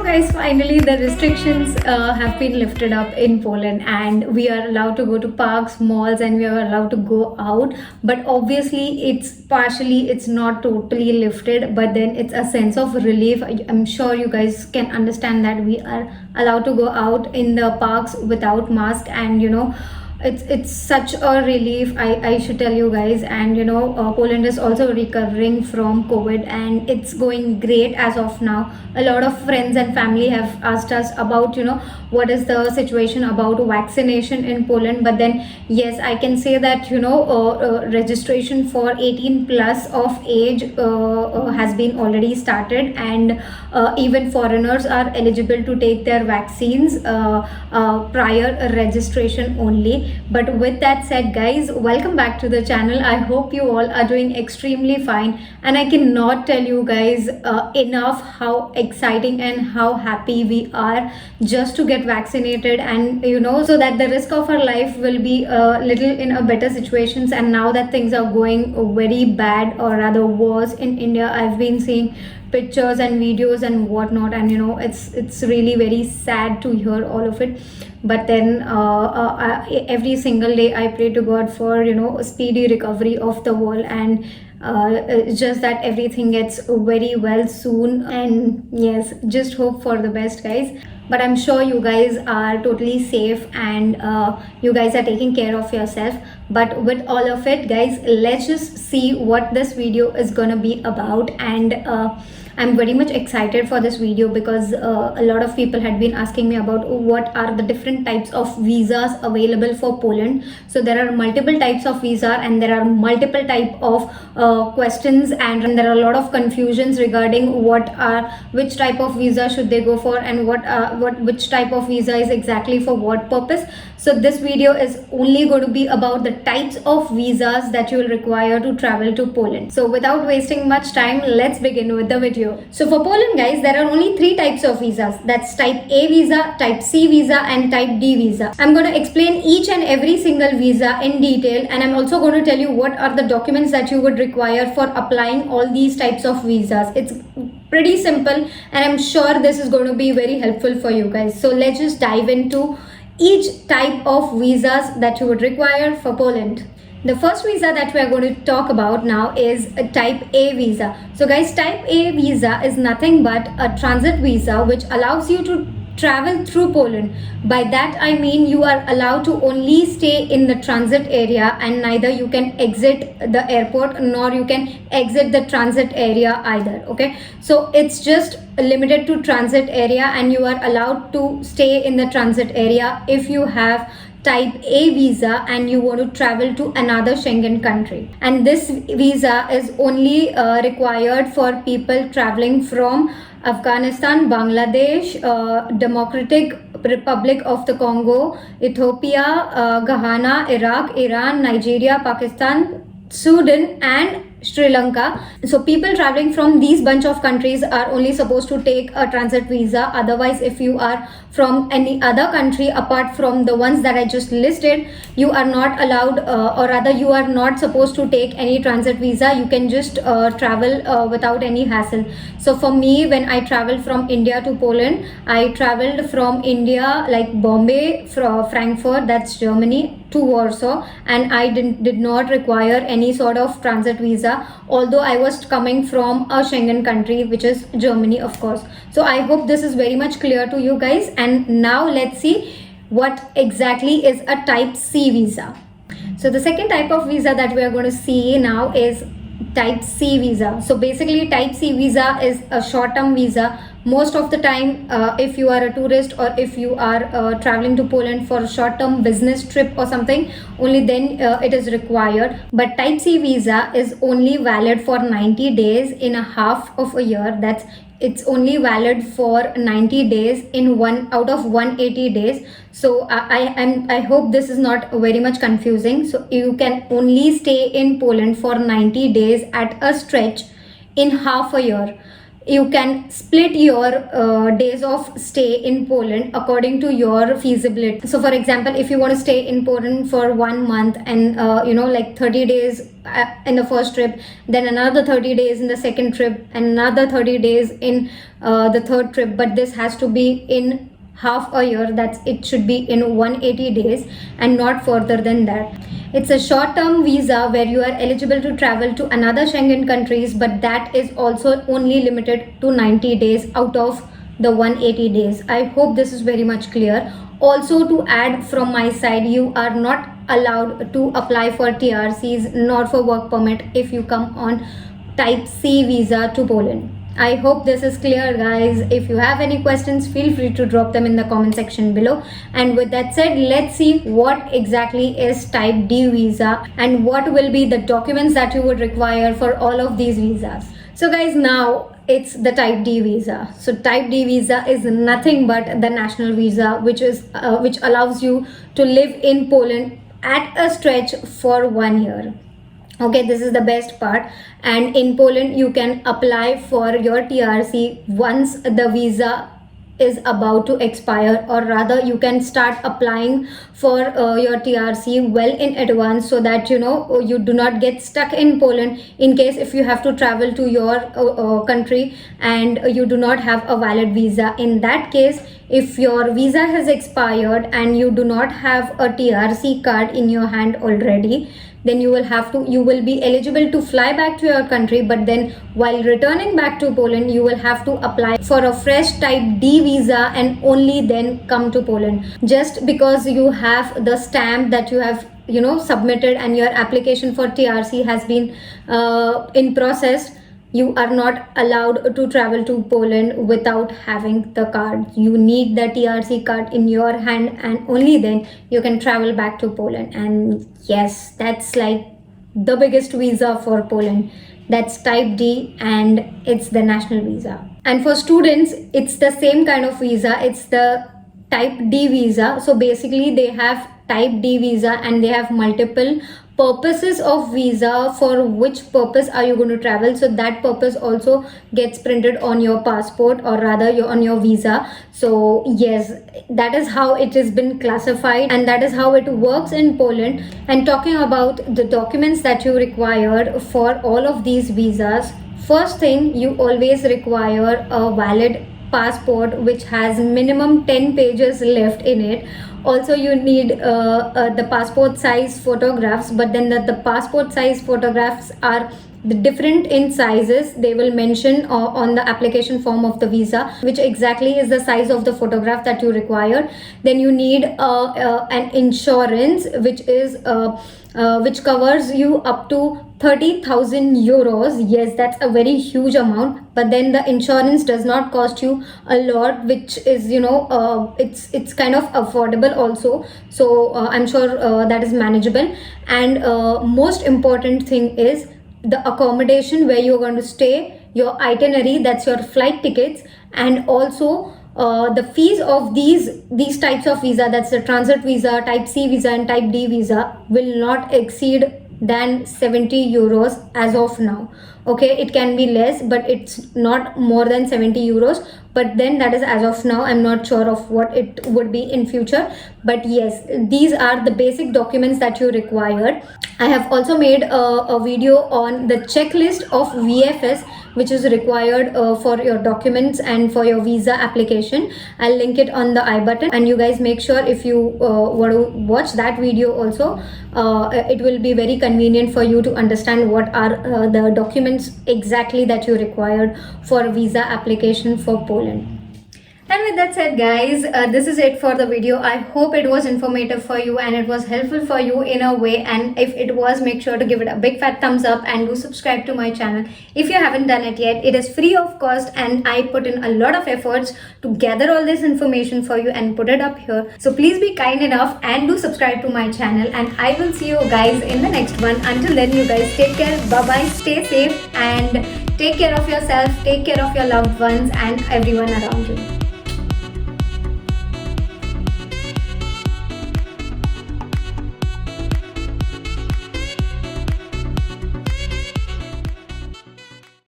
guys, finally the restrictions have been lifted up in Poland and we are allowed to go to parks, malls, and we are allowed to go out. But obviously it's not totally lifted, but then it's a sense of relief. I'm sure you guys can understand that we are allowed to go out in the parks without mask, and it's such a relief, I should tell you guys. And Poland is also recovering from COVID and it's going great as of now. A lot of friends and family have asked us about what is the situation about vaccination in Poland. But then yes, I can say that registration for 18 plus of age has been already started, and even foreigners are eligible to take their vaccines prior registration only. But with that said, guys, welcome back to the channel. I hope you all are doing extremely fine, and I cannot tell you guys enough how exciting and how happy we are just to get vaccinated, and so that the risk of our life will be a little in a better situations. And now that things are going very bad, or rather worse, in India, I've been seeing pictures and videos and whatnot, and it's really very sad to hear all of it. But then every single day I pray to God for a speedy recovery of the world, and just that everything gets very well soon. And yes, just hope for the best, guys. But I'm sure you guys are totally safe, and you guys are taking care of yourself. But with all of it, guys, let's just see what this video is gonna be about. And I'm very much excited for this video because a lot of people had been asking me about what are the different types of visas available for Poland. So there are multiple types of visa, and there are multiple type of questions, and there are a lot of confusions regarding which type of visa should they go for, and which type of visa is exactly for what purpose. So this video is only going to be about the types of visas that you will require to travel to Poland. So without wasting much time, let's begin with the video. So for Poland, guys, there are only 3 types of visas. That's type A visa, type C visa, and type D visa. I'm going to explain each and every single visa in detail, and I'm also going to tell you what are the documents that you would require for applying all these types of visas. It's pretty simple, and I'm sure this is going to be very helpful for you guys. So let's just dive into each type of visas that you would require for Poland. The first visa that we are going to talk about now is a type A visa. So guys, type A visa is nothing but a transit visa which allows you to travel through Poland. By that I mean you are allowed to only stay in the transit area, and neither you can exit the airport nor you can exit the transit area either. Okay, so it's just limited to transit area, and you are allowed to stay in the transit area if you have type A visa and you want to travel to another Schengen country. And this visa is only required for people traveling from Afghanistan, Bangladesh, Democratic Republic of the Congo, Ethiopia, Ghana, Iraq, Iran, Nigeria, Pakistan, Sudan and Sri Lanka. So people traveling from these bunch of countries are only supposed to take a transit visa. Otherwise, if you are from any other country apart from the ones that I just listed, you are not allowed, or rather you are not supposed to take any transit visa. You can just travel without any hassle. So for me, when I traveled from India to Poland, I traveled from India like Bombay, Frankfurt, that's Germany, to Warsaw, and I did not require any sort of transit visa, although I was coming from a Schengen country, which is Germany, of course. So I hope this is very much clear to you guys. And now let's see what exactly is a type C visa. So the second type of visa that we are going to see now is type C visa. So basically type C visa is a short-term visa. Most of the time, if you are a tourist or if you are traveling to Poland for a short-term business trip or something, only then it is required. But type C visa is only valid for 90 days in a half of a year. It's only valid for 90 days in one out of 180 days. So I hope this is not very much confusing. So you can only stay in Poland for 90 days at a stretch in half a year. you can split your days of stay in Poland according to your feasibility. So for example, if you want to stay in Poland for 1 month and like 30 days in the first trip, then another 30 days in the second trip, and another 30 days in the third trip, but this has to be in half a year. It should be in 180 days and not further than that. It's a short-term visa where you are eligible to travel to another Schengen countries, but that is also only limited to 90 days out of the 180 days. I hope this is very much clear. Also, to add from my side, you are not allowed to apply for TRCs nor for work permit if you come on type C visa to Poland. I hope this is clear, guys. If you have any questions, feel free to drop them in the comment section below. And with that said, let's see what exactly is type D visa and what will be the documents that you would require for all of these visas. So guys, now it's the type D visa. So type D visa is nothing but the national visa, which allows you to live in Poland at a stretch for 1 year. Okay, this is the best part. And in Poland you can apply for your TRC once the visa is about to expire, or rather you can start applying for your TRC well in advance, so that you do not get stuck in Poland in case if you have to travel to your country and you do not have a valid visa. In that case, if your visa has expired and you do not have a TRC card in your hand already, then you will be eligible to fly back to your country, but then while returning back to Poland, you will have to apply for a fresh type D visa and only then come to Poland. Just because you have the stamp that you have submitted and your application for TRC has been in process, you are not allowed to travel to Poland without having the card. You need the TRC card in your hand and only then you can travel back to Poland. And yes, that's like the biggest visa for Poland. That's type D and it's the national visa. And for students, it's the same kind of visa. It's the type D visa. So basically they have type D visa and they have multiple purposes of visa. For which purpose are you going to travel, so that purpose also gets printed on your passport, or rather on your visa. So yes, that is how it has been classified and that is how it works in Poland. And talking about the documents that you require for all of these visas, first thing, you always require a valid passport which has minimum 10 pages left in it. Also, you need the passport size photographs, but then the passport size photographs are different in sizes. They will mention on the application form of the visa which exactly is the size of the photograph that you require. Then you need an insurance which covers you up to 30,000 euros. Yes, that's a very huge amount, but then the insurance does not cost you a lot, which is it's kind of affordable also. So I'm sure that is manageable. And most important thing is the accommodation where you're going to stay, your itinerary, that's your flight tickets, and also the fees of these types of visa, that's the transit visa, type C visa and type D visa, will not exceed than 70 euros as of now. Okay, it can be less, but it's not more than 70 euros. But then that is as of now. I'm not sure of what it would be in future. But yes, these are the basic documents that you required. I have also made a video on the checklist of VFS which is required for your documents and for your visa application. I'll link it on the I button, and you guys make sure if you want to watch that video also, it will be very convenient for you to understand what are the documents exactly that you required for visa application for Poland. And with that said, guys, this is it for the video. I hope it was informative for you and it was helpful for you in a way. And if it was, make sure to give it a big fat thumbs up and do subscribe to my channel if you haven't done it yet. It is free of cost and I put in a lot of efforts to gather all this information for you and put it up here. So please be kind enough and do subscribe to my channel, and I will see you guys in the next one. Until then, you guys take care, bye bye, stay safe, and take care of yourself, take care of your loved ones and everyone around you.